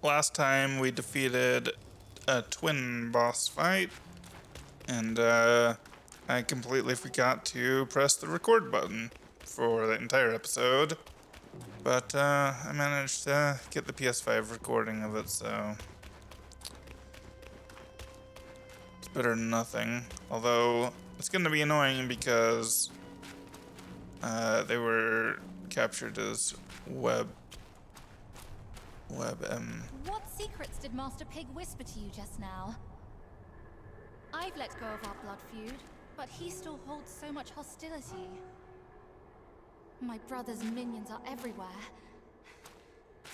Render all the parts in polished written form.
last time we defeated a twin boss fight, and I completely forgot to press the record button for the entire episode. But I managed to get the PS5 recording of it, so it's better than nothing. Although it's gonna be annoying because they were captured as web. What secrets did Master Pig whisper to you just now? I've let go of our blood feud, but he still holds so much hostility. My brother's minions are everywhere.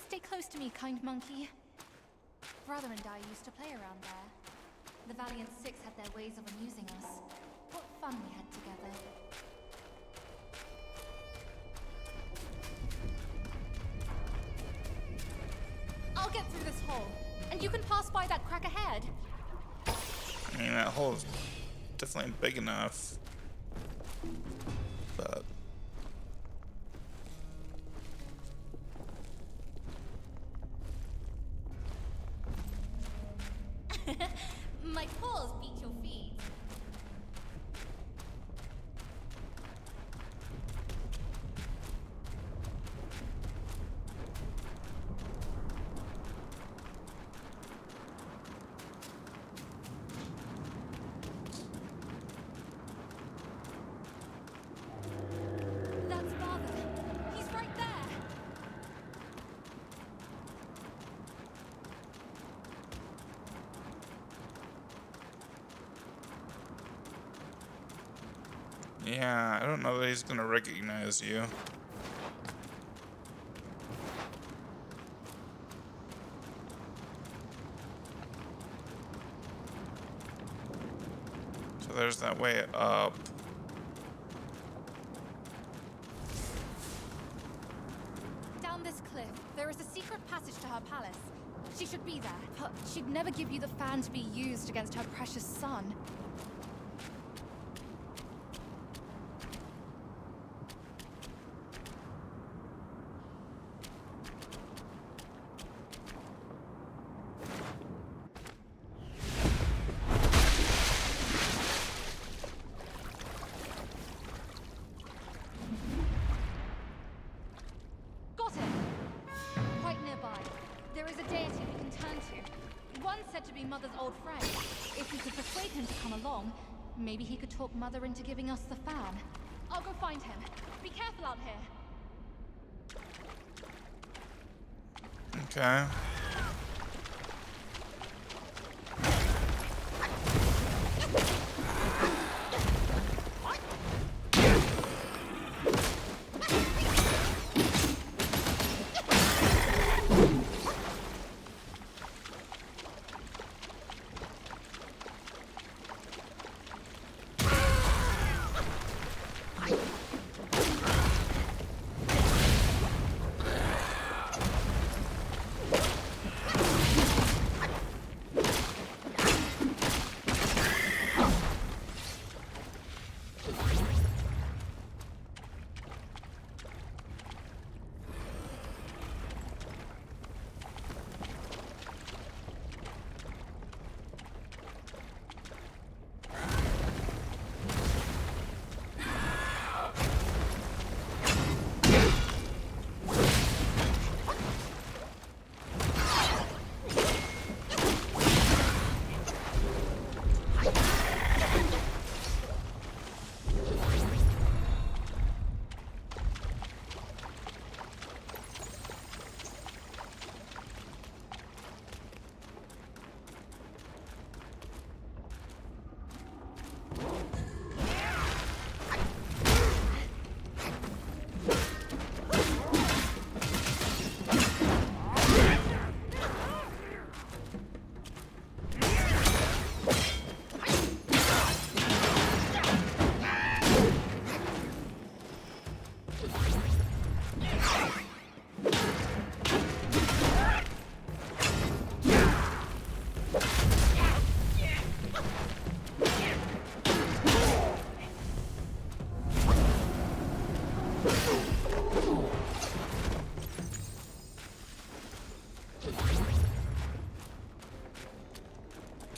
Stay close to me, kind monkey. Brother and I used to play around there. The Valiant Six had their ways of amusing us. What fun we had together. I'll get through this hole, and you can pass by that crack ahead. I mean, that hole is definitely big enough, but My paws beat your feet. That's father. He's right there. yeah, I don't know that he's gonna recognize you. So there's that way up. Down this cliff, there is a secret passage to her palace. She should be there, but she'd never give you the fan to be used against her precious son. Got it! Quite nearby, there is a deity we can turn to. One said to be Mother's old friend. If we could persuade him to come along, maybe he could talk Mother into giving us the fan. I'll go find him. Be careful out here. Okay.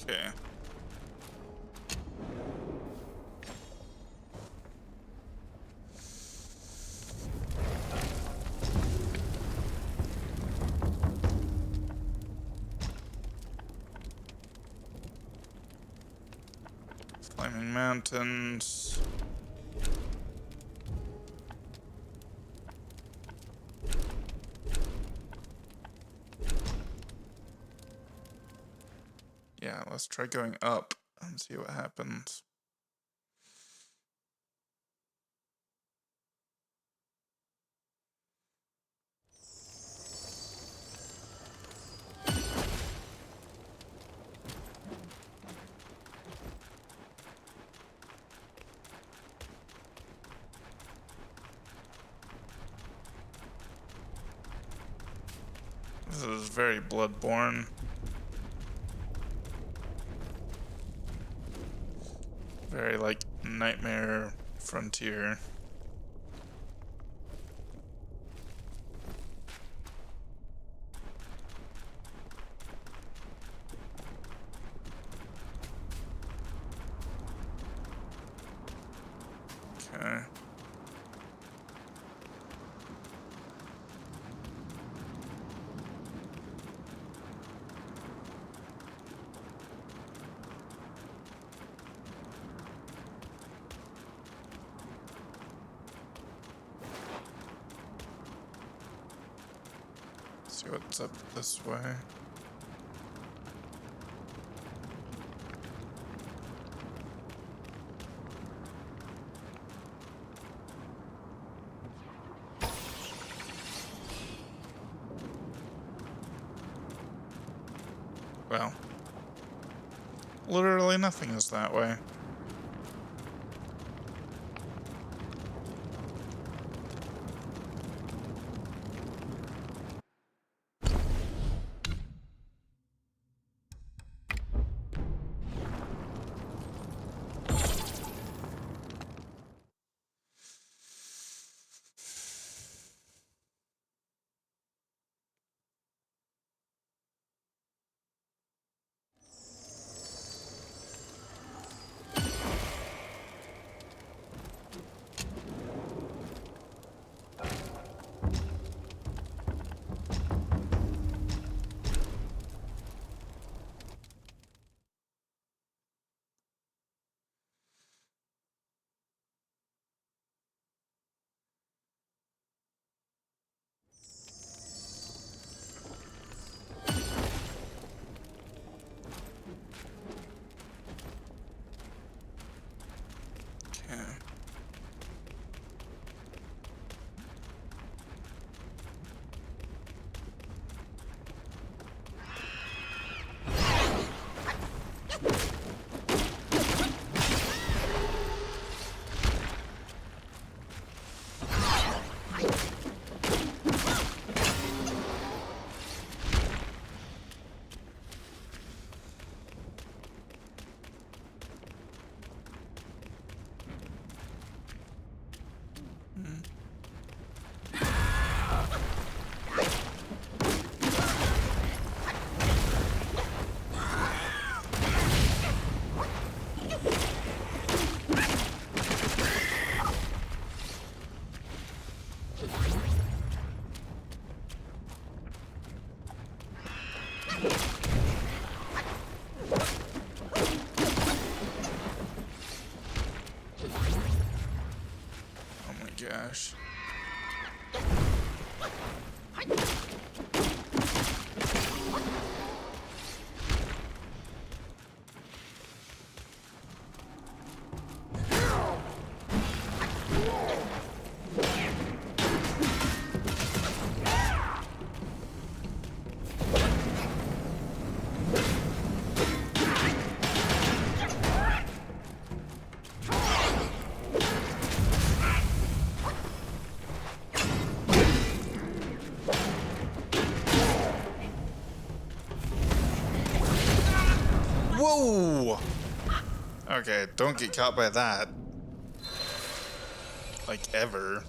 Okay. Flaming mountains. Yeah, let's try going up and see what happens. This is very Bloodborne. Very like Nightmare Frontier. Okay. See what's up this way. Well, literally nothing is that way. Okay. Oh my gosh. Whoa! Okay, don't get caught by that. Like, ever.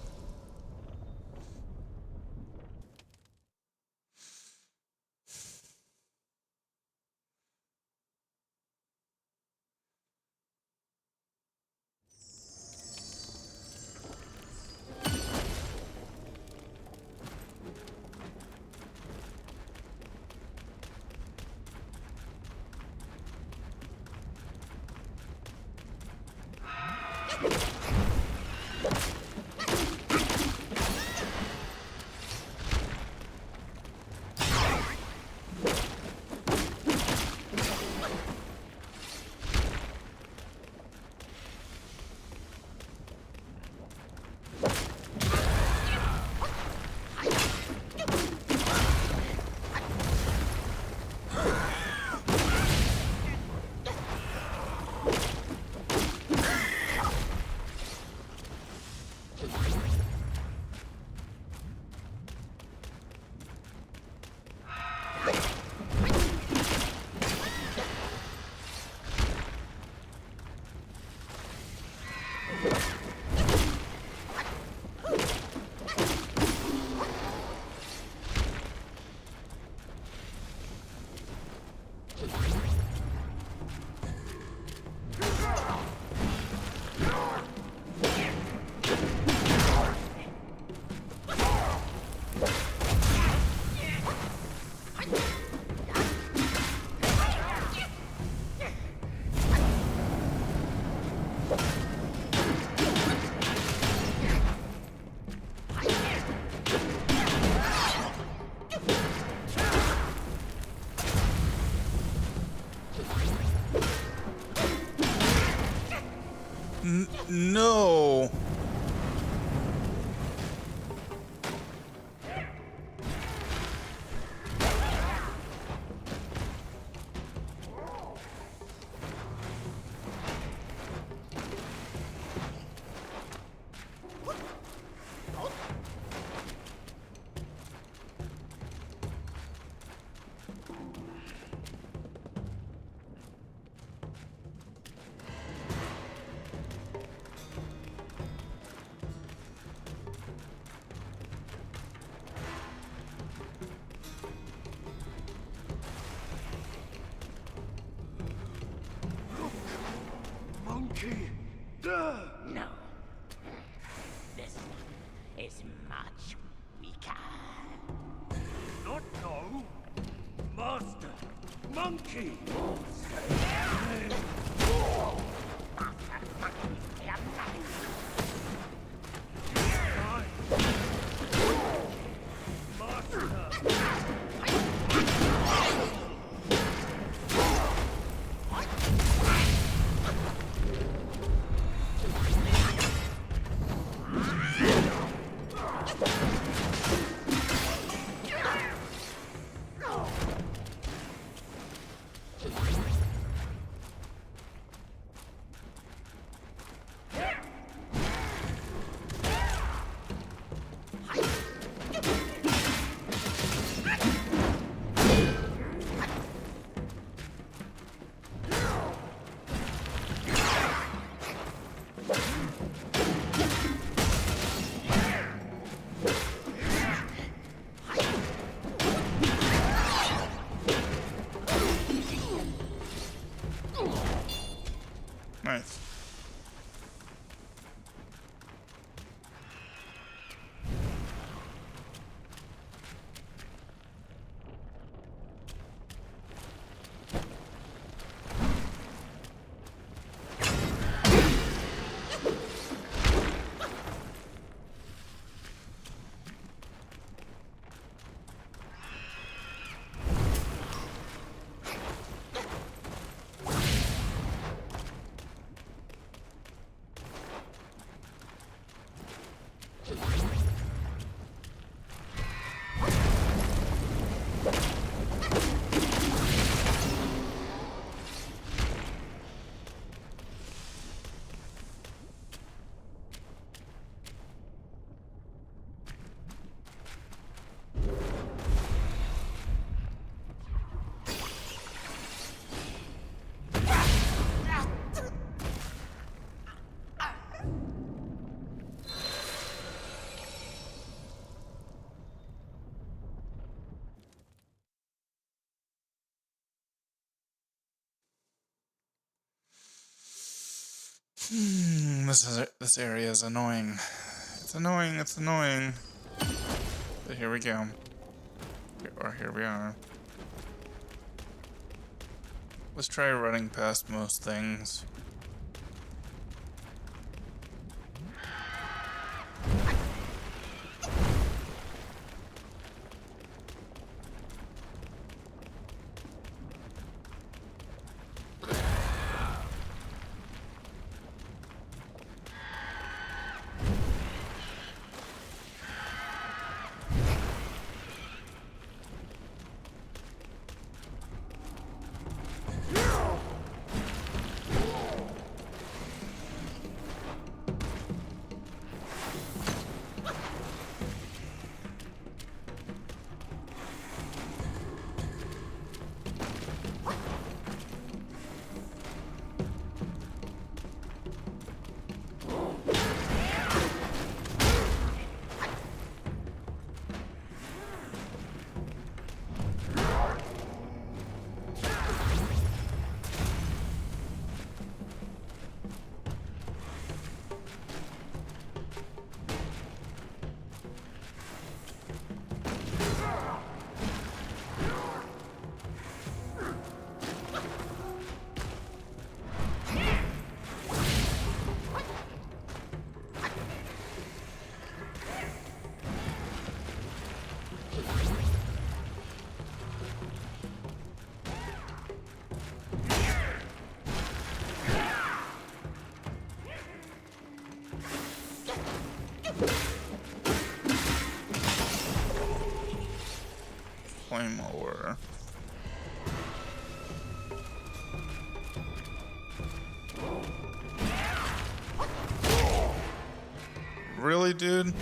No. Monkey! Duh! No. This one is much weaker. Not no! Master! Monkey! Nice. This area is annoying. It's annoying. It's annoying. But here we go. Here we are. Let's try running past most things. Claymore. Really, dude?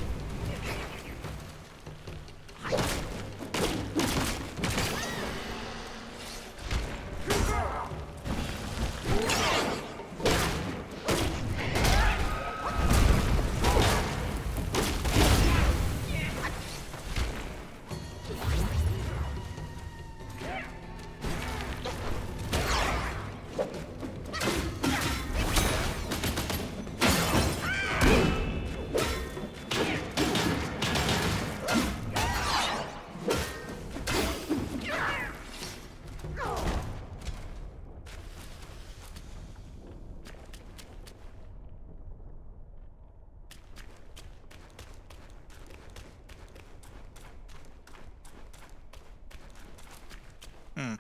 Hmm.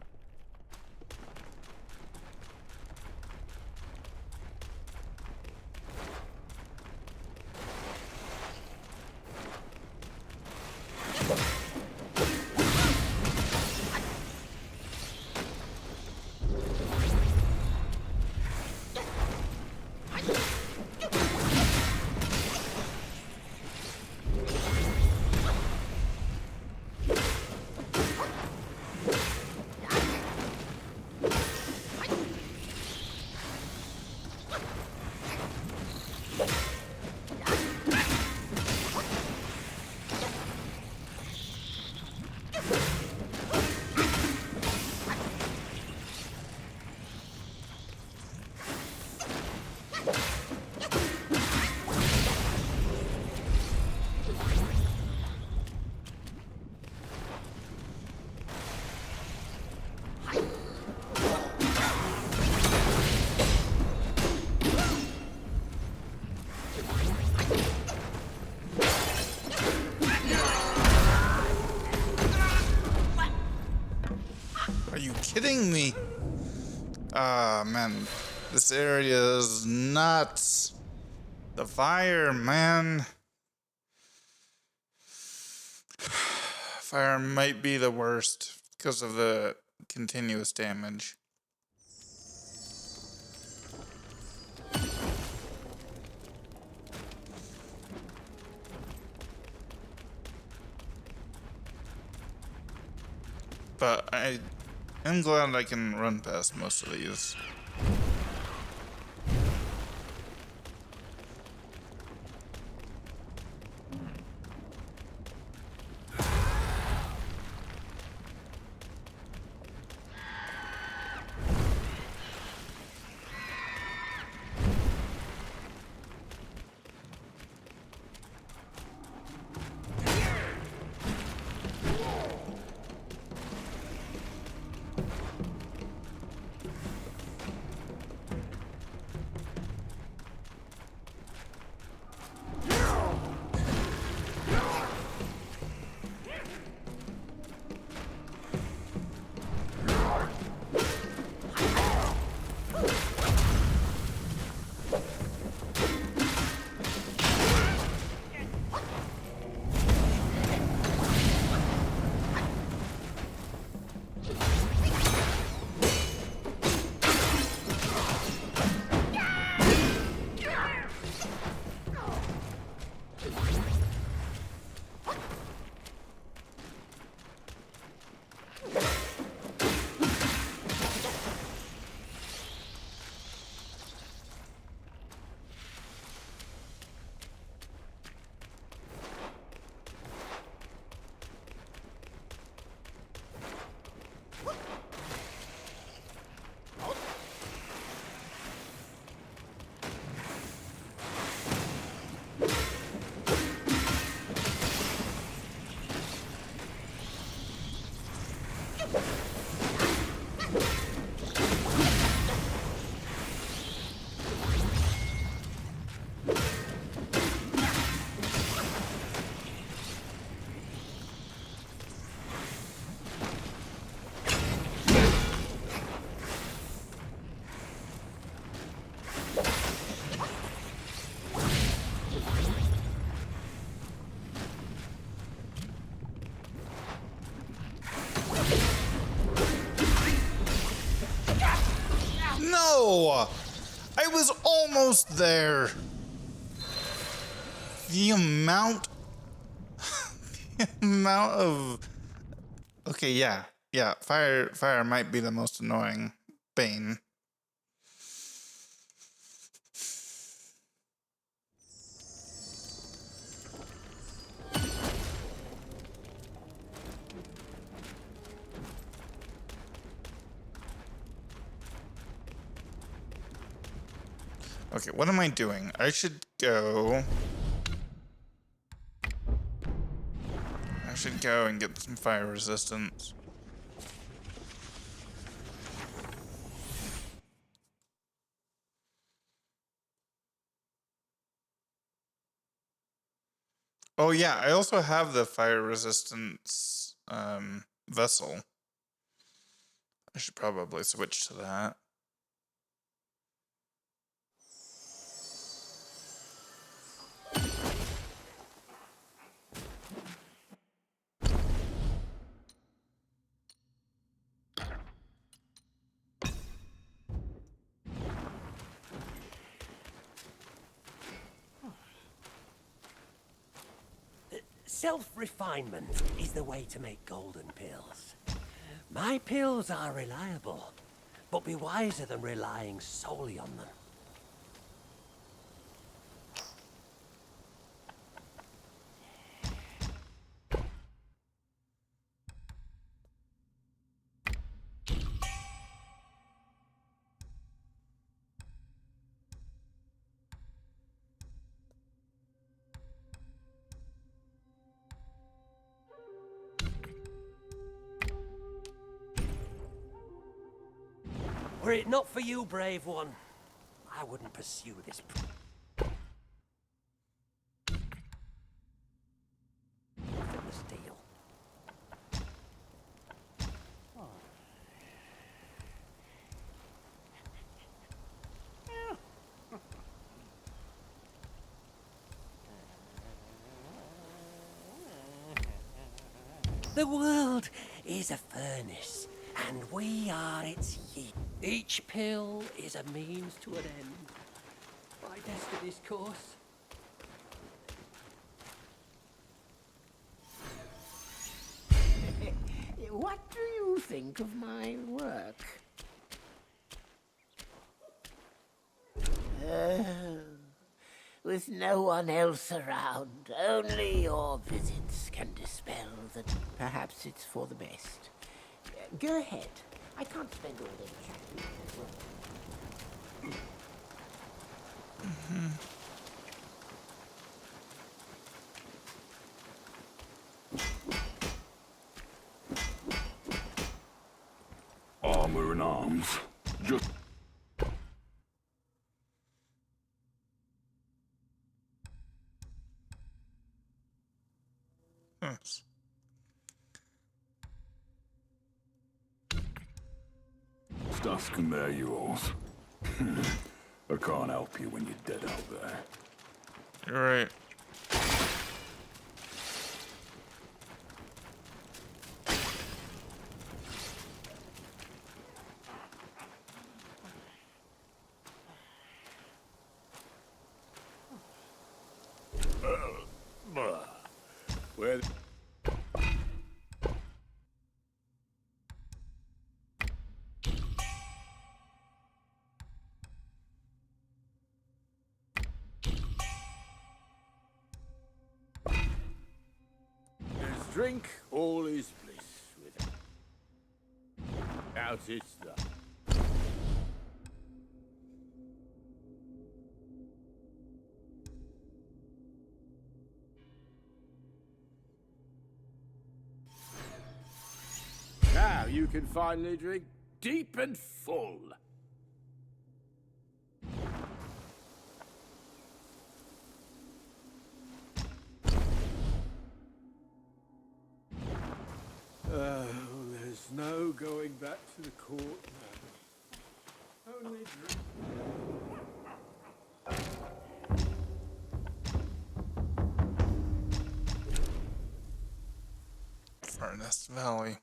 Are you kidding me? Ah, man. This area is nuts. The fire, man. Fire might be the worst because of the continuous damage. But I am glad I can run past most of these. No! I was almost there. The amount of okay, yeah. Yeah, fire might be the most annoying bane. Okay, what am I doing? I should go and get some fire resistance. Oh yeah, I also have the fire resistance vessel. I should probably switch to that. Self-refinement is the way to make golden pills. My pills are reliable, but be wiser than relying solely on them. Were it not for you, brave one, I wouldn't pursue this. Nothing to steal. The world is a furnace, and we are its heat. Each pill is a means to an end. My destiny's course. What do you think of my work? With no one else around, only your visits can dispel the... Perhaps it's for the best. Go ahead. I can't spend all day chatting. Armor and arms. Just... Yes. Stuff's and they're yours. I can't help you when you're dead out there. You're right. Where... There's drink, all is bliss with it. Out it's done. Now you can finally drink deep and full. There's no going back to the court now. Only drink. Furnace Valley.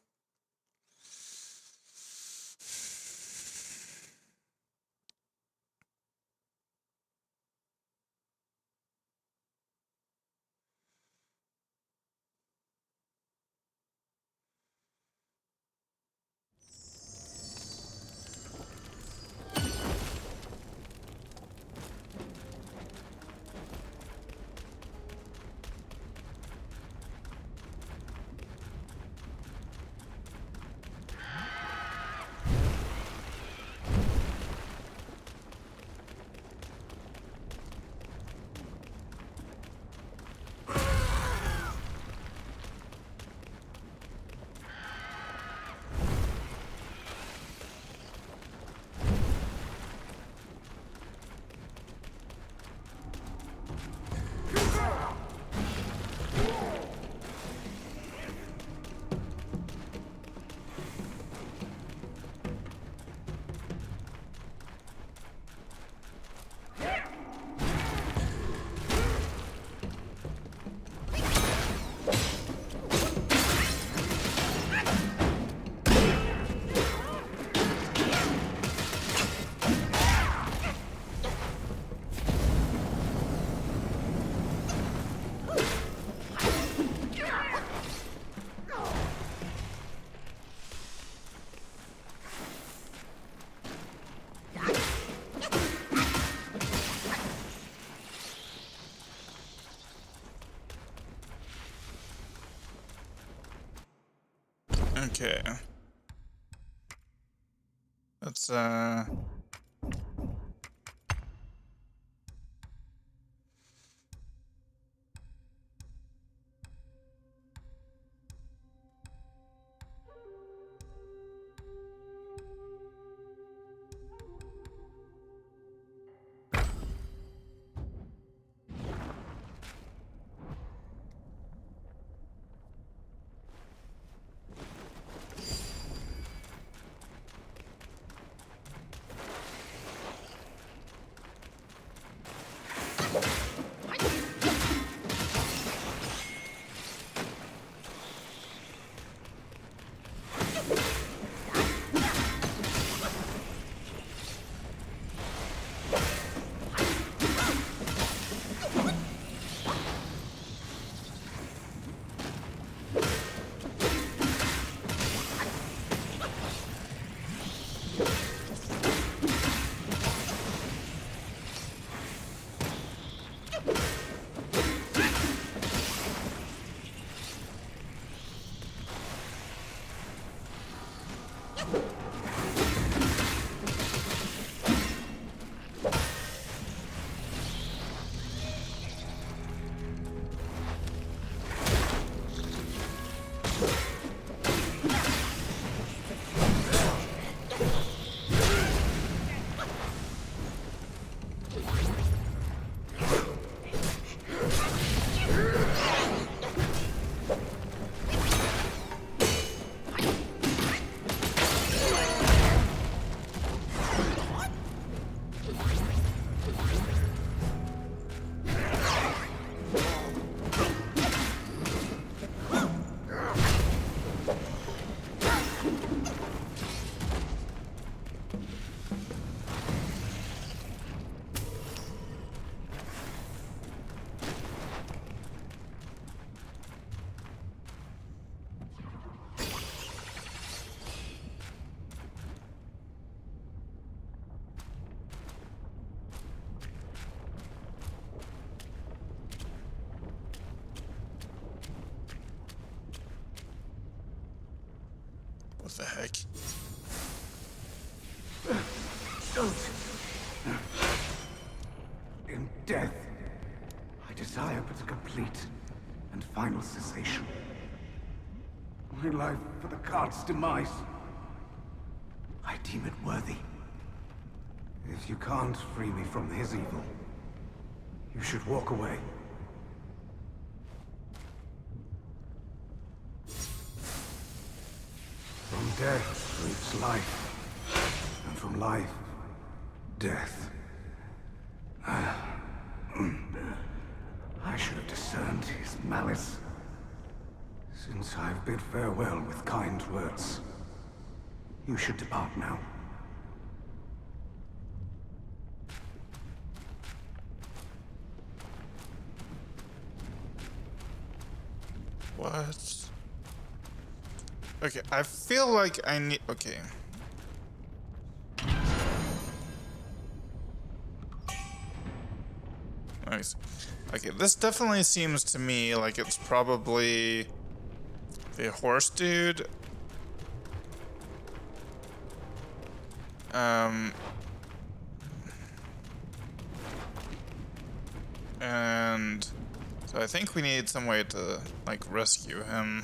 Okay. Let's what the heck? In death, I desire but a complete and final cessation. My life for the God's demise. I deem it worthy. If you can't free me from his evil, you should walk away. From death roots life, and from life, death. I should have discerned his malice. Since I've bid farewell with kind words, you should depart now. What? Okay, I feel like I need... Okay. Nice. Okay, this definitely seems to me like it's probably the horse dude. And so I think we need some way to like rescue him.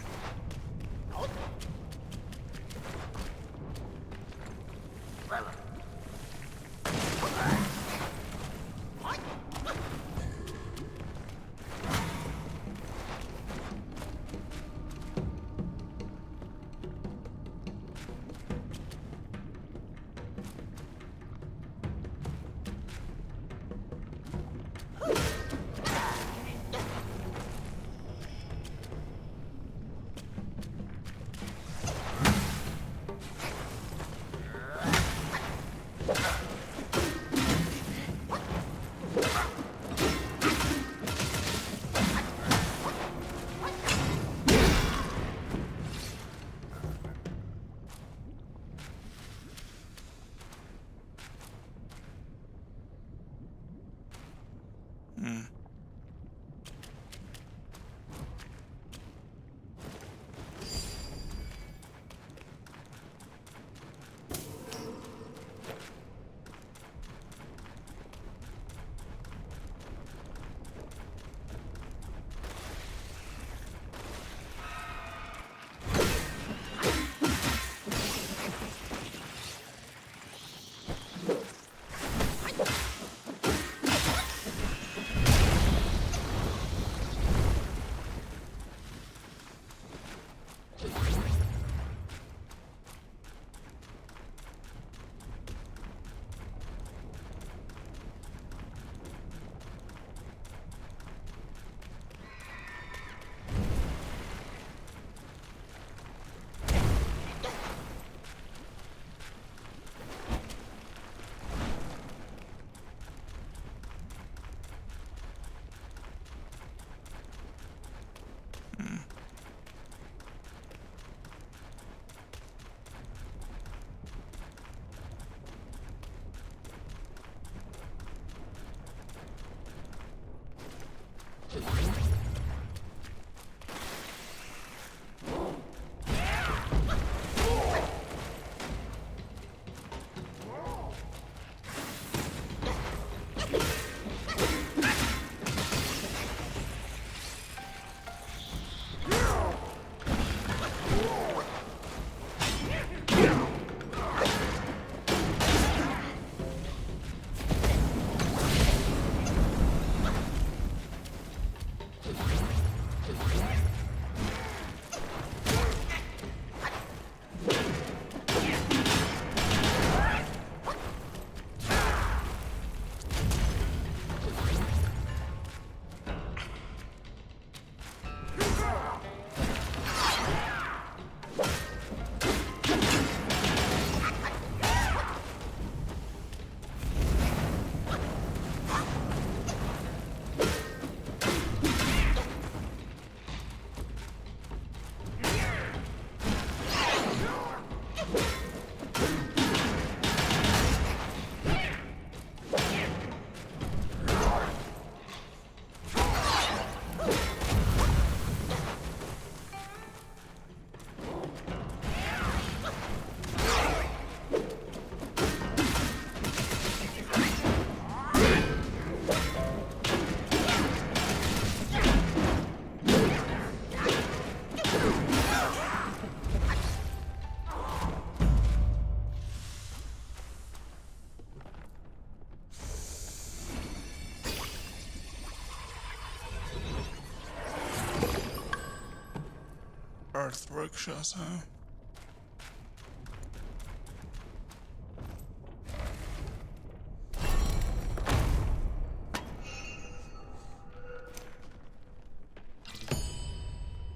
Earth Rakshasa.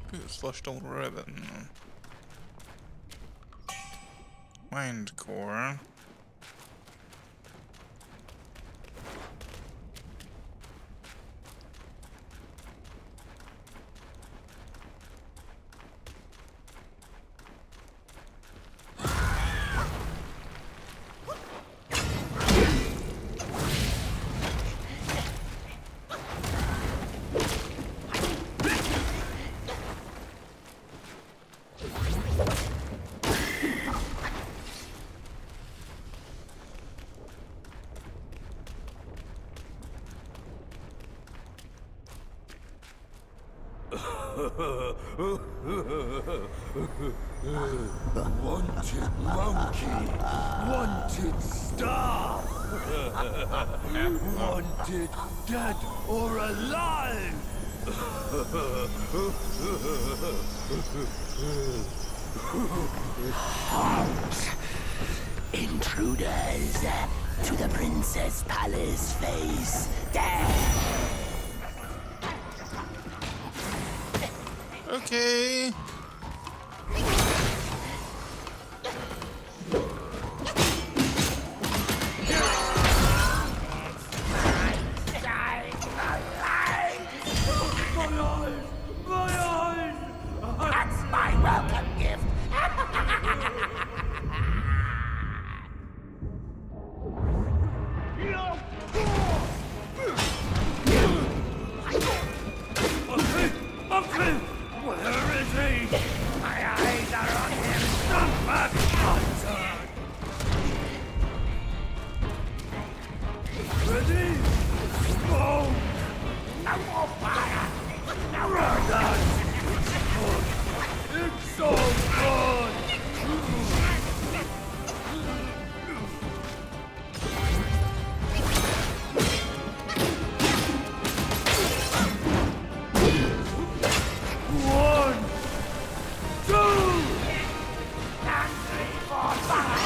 Good flushed old ribbon. Mind core. Wanted monkey, wanted star, wanted dead or alive. Intruders to the Princess Palace face death. Okay. That's my welcome gift. Monkey! Where is he? My eyes are on him. Stop that monster! Ready? Smoke! No more fire. No more. Brother! It's so good! One, two, And 3, 4, 5.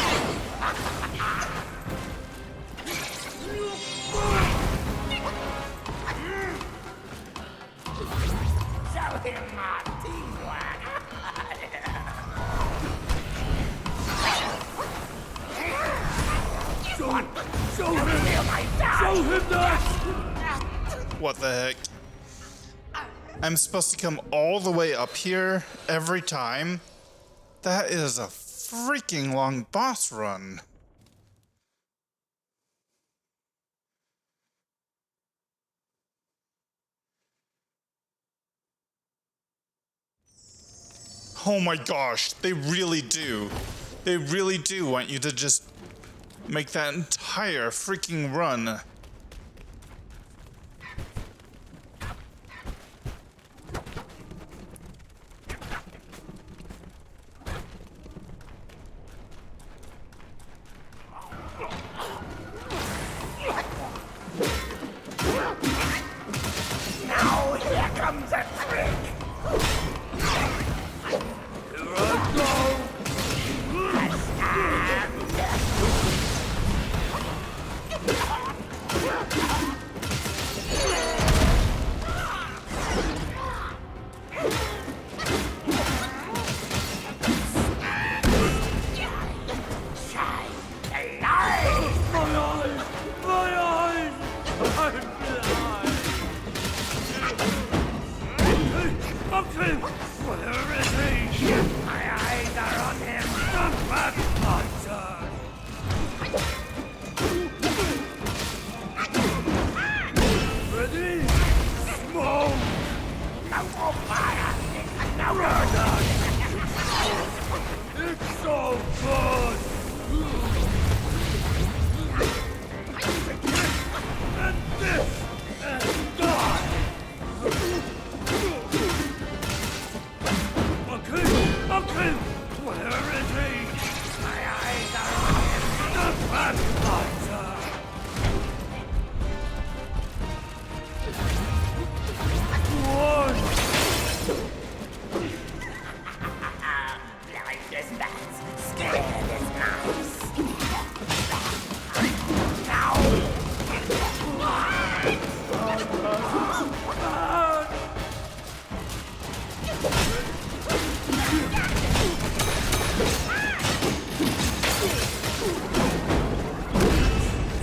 Show him my teamwork. show him! Show him that! What the heck? I'm supposed to come all the way up here every time? That is a freaking long boss run. Oh my gosh, they really do. They really do want you to just make that entire freaking run. Now here comes a trick.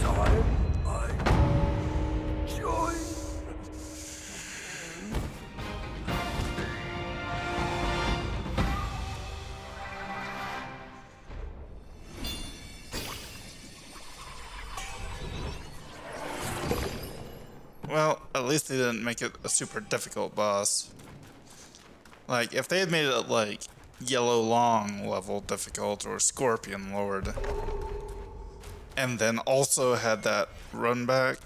Time I join. Well, at least they didn't make it a super difficult boss. Like, if they had made it like Yellow Long level difficult or Scorpion Lord, and then also had that run back.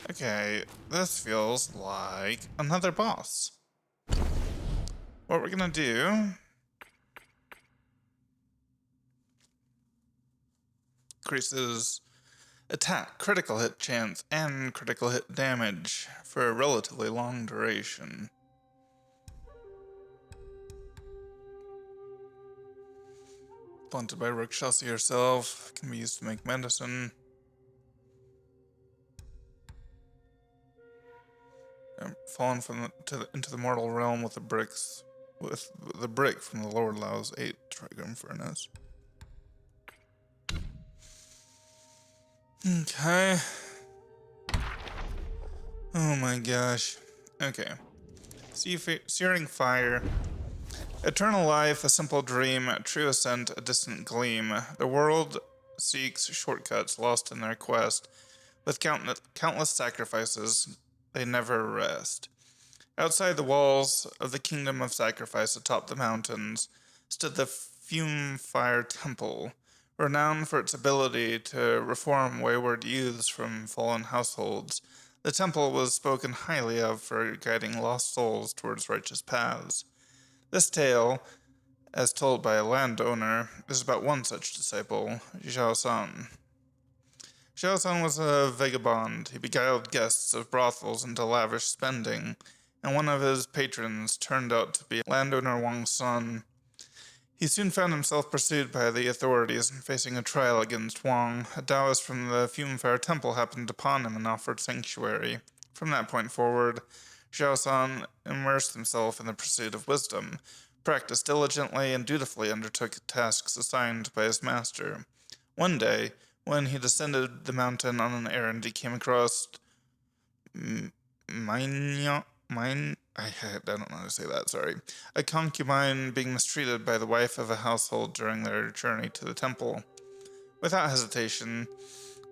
Okay, this feels like another boss. What we're gonna do... increases attack, critical hit chance, and critical hit damage for a relatively long duration. Planted by Rakshasi herself, can be used to make medicine. Fallen from into the mortal realm with the bricks, with the brick from the Lord allows 8 trigram furnace. Okay. Oh my gosh. Okay. Searing fire. Eternal life, a simple dream, true ascent, a distant gleam. The world seeks shortcuts lost in their quest. With countless sacrifices, they never rest. Outside the walls of the kingdom of sacrifice atop the mountains stood the Fume Fire Temple, renowned for its ability to reform wayward youths from fallen households. The temple was spoken highly of for guiding lost souls towards righteous paths. This tale, as told by a landowner, is about one such disciple, Zhao San. Zhao San was a vagabond. He beguiled guests of brothels into lavish spending, and one of his patrons turned out to be landowner Wang's son. He soon found himself pursued by the authorities and facing a trial against Wang. A Taoist from the Fume Fire Temple happened upon him and offered sanctuary. From that point forward, Zhao San immersed himself in the pursuit of wisdom, practiced diligently, and dutifully undertook tasks assigned by his master. One day, when he descended the mountain on an errand, he came across I don't know how to say that, sorry. A concubine being mistreated by the wife of a household during their journey to the temple. Without hesitation,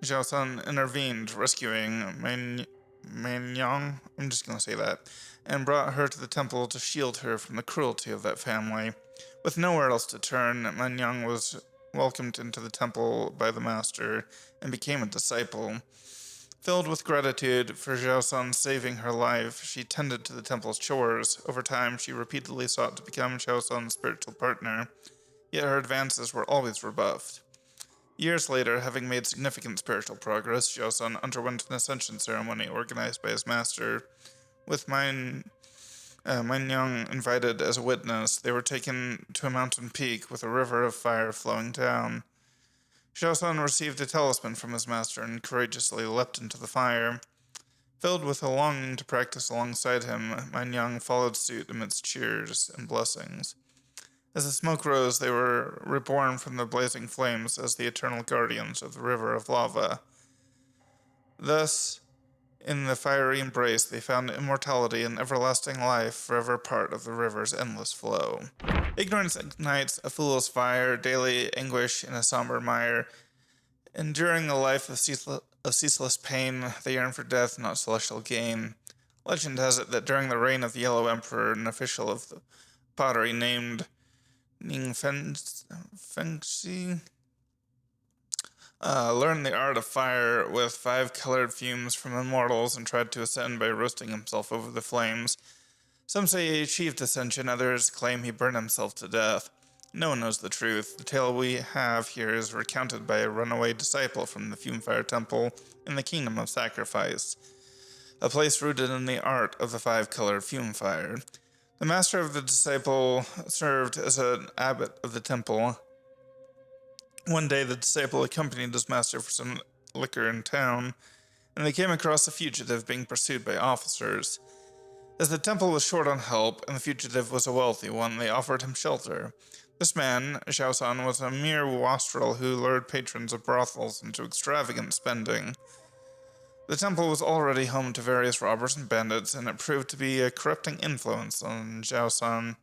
Zhao San intervened, rescuing Manyang, I'm just going to say that, and brought her to the temple to shield her from the cruelty of that family. With nowhere else to turn, Manyang was welcomed into the temple by the master and became a disciple. Filled with gratitude for Zhao San saving her life, she tended to the temple's chores. Over time, she repeatedly sought to become Zhao San's spiritual partner, yet her advances were always rebuffed. Years later, having made significant spiritual progress, Zhao San underwent an ascension ceremony organized by his master. With Manyang invited as a witness, they were taken to a mountain peak with a river of fire flowing down. Zhao San received a talisman from his master and courageously leapt into the fire. Filled with a longing to practice alongside him, Manyang followed suit amidst cheers and blessings. As the smoke rose, they were reborn from the blazing flames as the eternal guardians of the river of lava. Thus, in the fiery embrace, they found immortality and everlasting life, forever part of the river's endless flow. Ignorance ignites a fool's fire, daily anguish in a somber mire. Enduring a life of ceaseless pain, they yearn for death, not celestial gain. Legend has it that during the reign of the Yellow Emperor, an official of the pottery named Ning Fengxi learned the art of fire with 5 colored fumes from immortals and tried to ascend by roasting himself over the flames. Some say he achieved ascension, others claim he burned himself to death. No one knows the truth. The tale we have here is recounted by a runaway disciple from the Fume Fire Temple in the Kingdom of Sacrifice, a place rooted in the art of the 5-colored fume fire. The master of the disciple served as an abbot of the temple One day, the disciple accompanied his master for some liquor in town, and they came across a fugitive being pursued by officers. As the temple was short on help, and the fugitive was a wealthy one, they offered him shelter. This man, Xiaosan, was a mere wastrel who lured patrons of brothels into extravagant spending. The temple was already home to various robbers and bandits, and it proved to be a corrupting influence on Xiaosan.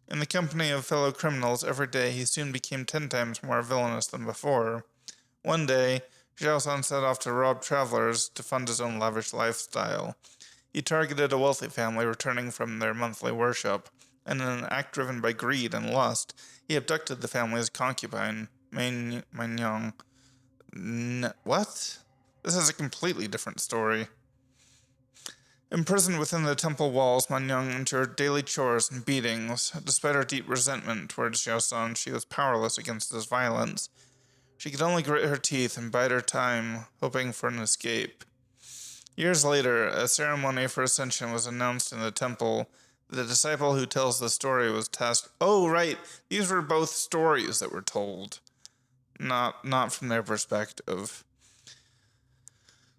In the company of fellow criminals every day, he soon became 10 times more villainous than before. One day, Xiaosan set off to rob travelers to fund his own lavish lifestyle. He targeted a wealthy family returning from their monthly worship, and in an act driven by greed and lust, he abducted the family's concubine, Manyang. What? This is a completely different story. Imprisoned within the temple walls, Manyang endured daily chores and beatings. Despite her deep resentment towards Xiaosan, she was powerless against his violence. She could only grit her teeth and bide her time, hoping for an escape. Years later, a ceremony for ascension was announced in the temple. The disciple who tells the story was tasked. Oh, right, these were both stories that were told, not from their perspective.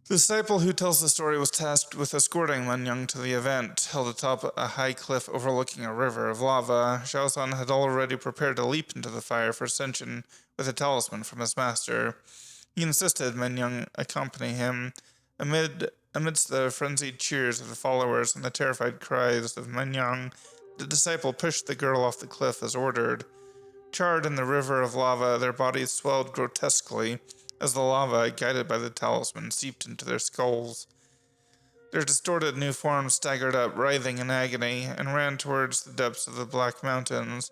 The disciple who tells the story was tasked with escorting Manyang to the event, held atop a high cliff overlooking a river of lava. Xiaosan had already prepared to leap into the fire for ascension with a talisman from his master. He insisted Manyang accompany him. Amidst the frenzied cheers of the followers and the terrified cries of Manyang, the disciple pushed the girl off the cliff as ordered. Charred in the river of lava, their bodies swelled grotesquely as the lava, guided by the talisman, seeped into their skulls. Their distorted new forms staggered up, writhing in agony, and ran towards the depths of the Black Mountains.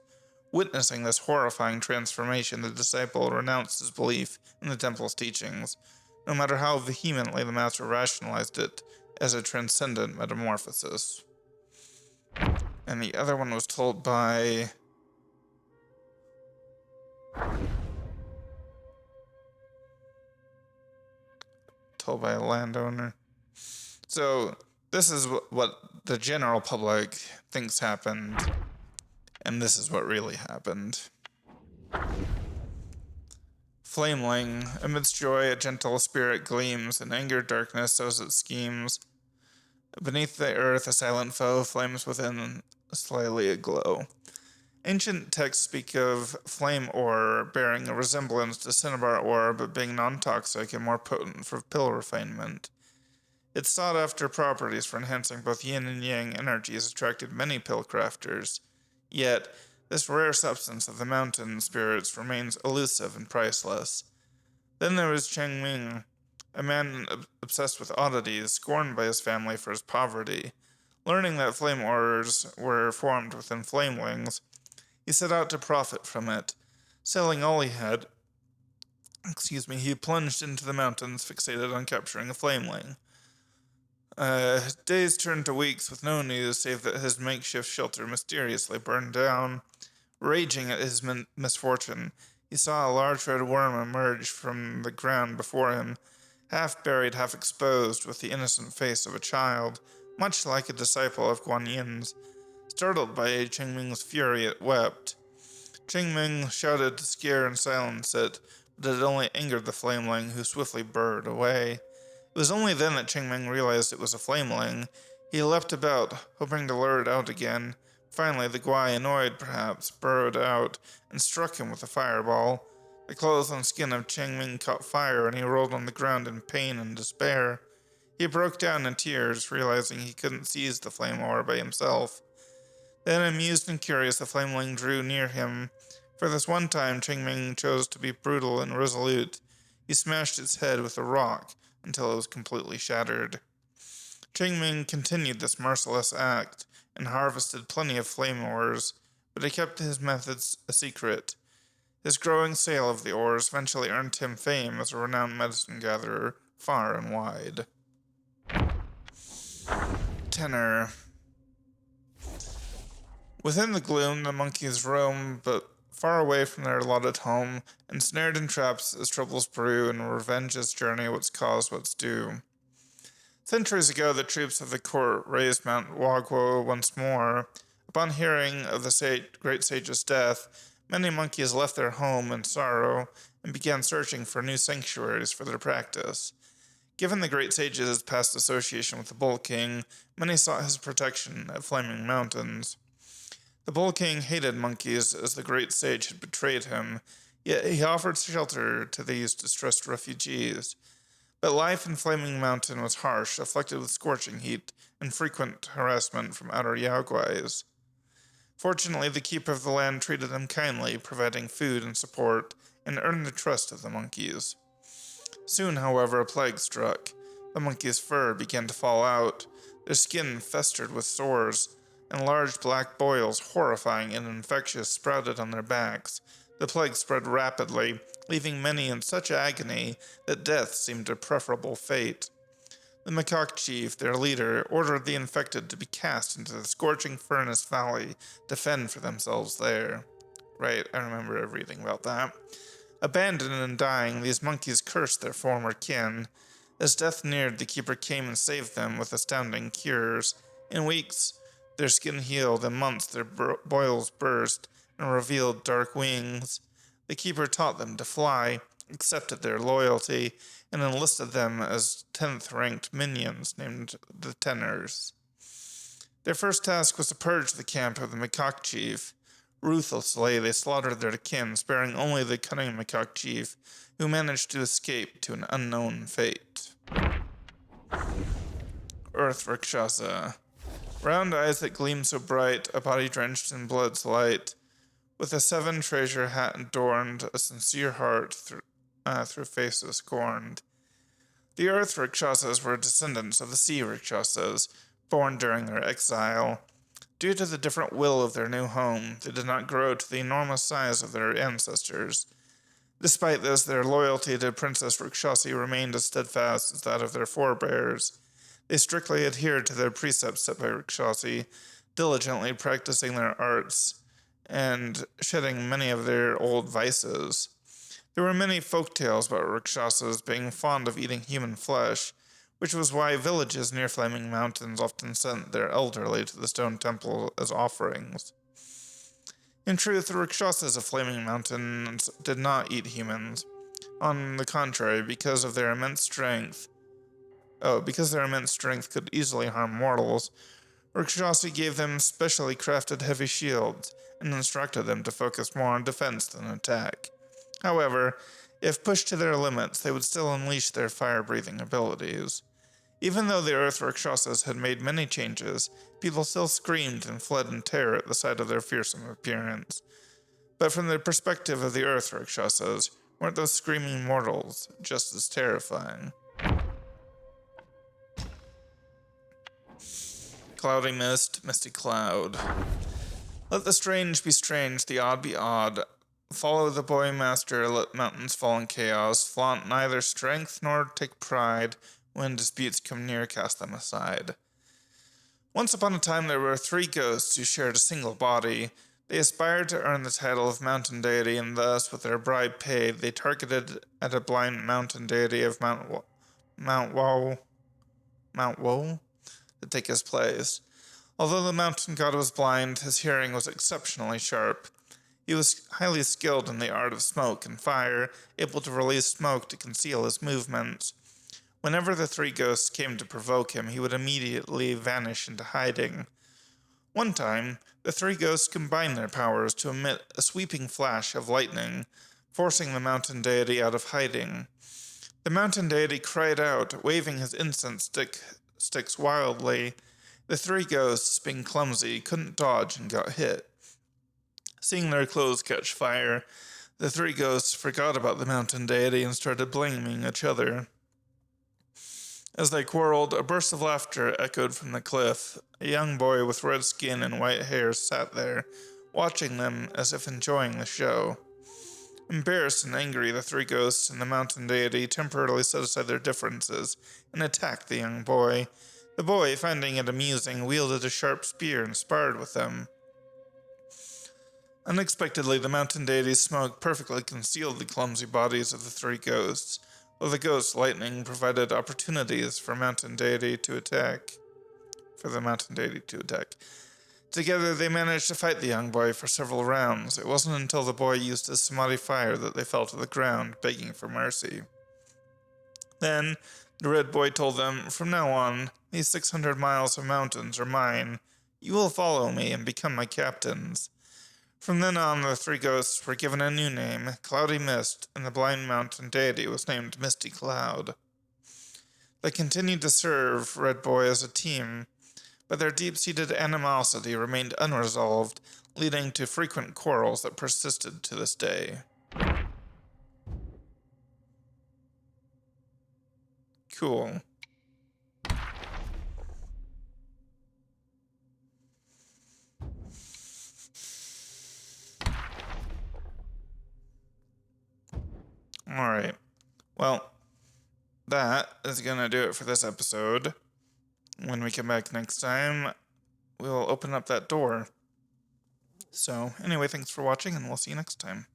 Witnessing this horrifying transformation, the disciple renounced his belief in the temple's teachings, no matter how vehemently the master rationalized it as a transcendent metamorphosis. And the other one was told by... a landowner. So this is what the general public thinks happened, and this is what really happened. Flameling, amidst joy a gentle spirit gleams, in anger darkness sows its schemes. Beneath the earth a silent foe flames within, slyly aglow. Ancient texts speak of flame ore bearing a resemblance to cinnabar ore, but being non-toxic and more potent for pill refinement. Its sought-after properties for enhancing both yin and yang energies attracted many pill crafters. Yet, this rare substance of the mountain spirits remains elusive and priceless. Then there was Cheng Ming, a man obsessed with oddities, scorned by his family for his poverty. Learning that flame ores were formed within flamelings, he set out to profit from it. Selling all he had, he plunged into the mountains, fixated on capturing a flameling. Days turned to weeks with no news save that his makeshift shelter mysteriously burned down. Raging at his misfortune, he saw a large red worm emerge from the ground before him, half buried, half exposed, with the innocent face of a child, much like a disciple of Guan Yin's. Startled by Cheng Ming's fury, it wept. Cheng Ming shouted to scare and silence it, but it only angered the flameling, who swiftly burrowed away. It was only then that Cheng Ming realized it was a flameling. He leapt about, hoping to lure it out again. Finally, the guai, annoyed perhaps, burrowed out and struck him with a fireball. The clothes and skin of Cheng Ming caught fire, and he rolled on the ground in pain and despair. He broke down in tears, realizing he couldn't seize the flame ore by himself. Then, amused and curious, the flameling drew near him. For this one time, Cheng Ming chose to be brutal and resolute. He smashed its head with a rock until it was completely shattered. Cheng Ming continued this merciless act and harvested plenty of flame ores, but he kept his methods a secret. His growing sale of the ores eventually earned him fame as a renowned medicine gatherer far and wide. Tenor. Within the gloom, the monkeys roam, but far away from their allotted home, ensnared in traps as troubles brew, and revenge's journey what's caused what's due. Centuries ago, the troops of the court raised Mount Wagwo once more. Upon hearing of the great sage's death, Many monkeys left their home in sorrow and began searching for new sanctuaries for their practice. Given the great sage's past association with the Bull King, many sought his protection at Flaming Mountains. The Bull King hated monkeys as the great sage had betrayed him, yet he offered shelter to these distressed refugees. But life in Flaming Mountain was harsh, afflicted with scorching heat and frequent harassment from outer Yaoguais. Fortunately, the keeper of the land treated them kindly, providing food and support, and earned the trust of the monkeys. Soon, however, a plague struck. The monkeys' fur began to fall out, their skin festered with sores, and large black boils, horrifying and infectious, sprouted on their backs. The plague spread rapidly, leaving many in such agony that death seemed a preferable fate. The macaque chief, their leader, ordered the infected to be cast into the scorching furnace valley to fend for themselves there. Right, I remember reading about that. Abandoned and dying, these monkeys cursed their former kin. As death neared, the keeper came and saved them with astounding cures. In weeks, their skin healed. In months, their boils burst and revealed dark wings. The keeper taught them to fly, accepted their loyalty, and enlisted them as 10th-ranked minions named the Tenors. Their first task was to purge the camp of the macaque chief. Ruthlessly, they slaughtered their kin, sparing only the cunning macaque chief, who managed to escape to an unknown fate. Earth Rakshasa. Round eyes that gleam so bright, a body drenched in blood's light, with a 7 treasure hat adorned, a sincere heart through faces scorned. The Earth Rakshasas were descendants of the Sea Rakshasas, born during their exile. Due to the different will of their new home, they did not grow to the enormous size of their ancestors. Despite this, their loyalty to Princess Rakshasi remained as steadfast as that of their forebears. They strictly adhered to their precepts set by Rakshasi, diligently practicing their arts and shedding many of their old vices. There were many folk tales about Rakshasas being fond of eating human flesh, which was why villages near Flaming Mountains often sent their elderly to the stone temple as offerings. In truth, the Rakshasas of Flaming Mountains did not eat humans. On the contrary, because their immense strength could easily harm mortals, Rakshasi gave them specially crafted heavy shields and instructed them to focus more on defense than attack. However, if pushed to their limits, they would still unleash their fire-breathing abilities. Even though the Earth Rakshasas had made many changes, people still screamed and fled in terror at the sight of their fearsome appearance. But from the perspective of the Earth Rakshasas, weren't those screaming mortals just as terrifying? Cloudy mist, misty cloud. Let the strange be strange, the odd be odd. Follow the boy master, let mountains fall in chaos. Flaunt neither strength nor take pride. When disputes come near, cast them aside. Once upon a time there were 3 ghosts who shared a single body. They aspired to earn the title of mountain deity, and thus, with their bribe paid, they targeted at a blind mountain deity of Mount Woe to take his place. Although the mountain god was blind, his hearing was exceptionally sharp. He was highly skilled in the art of smoke and fire, able to release smoke to conceal his movements. Whenever the 3 ghosts came to provoke him, he would immediately vanish into hiding. One time, the 3 ghosts combined their powers to emit a sweeping flash of lightning, forcing the mountain deity out of hiding. The mountain deity cried out, waving his incense sticks wildly. The 3 ghosts, being clumsy, couldn't dodge and got hit. Seeing their clothes catch fire, the 3 ghosts forgot about the mountain deity and started blaming each other. As they quarreled, a burst of laughter echoed from the cliff. A young boy with red skin and white hair sat there, watching them as if enjoying the show. Embarrassed and angry, the 3 ghosts and the mountain deity temporarily set aside their differences and attacked the young boy. The boy, finding it amusing, wielded a sharp spear and sparred with them. Unexpectedly, the mountain deity's smoke perfectly concealed the clumsy bodies of the 3 ghosts, while the ghost lightning provided opportunities for the mountain deity to attack. Together, they managed to fight the young boy for several rounds. It wasn't until the boy used his samadhi fire that they fell to the ground, begging for mercy. Then, the red boy told them, "From now on, these 600 miles of mountains are mine. You will follow me and become my captains." From then on, the three ghosts were given a new name, Cloudy Mist, and the blind mountain deity was named Misty Cloud. They continued to serve Red Boy as a team, but their deep-seated animosity remained unresolved, leading to frequent quarrels that persisted to this day. Cool. Alright. Well, that is going to do it for this episode. When we come back next time, we'll open up that door. So, anyway, thanks for watching, and we'll see you next time.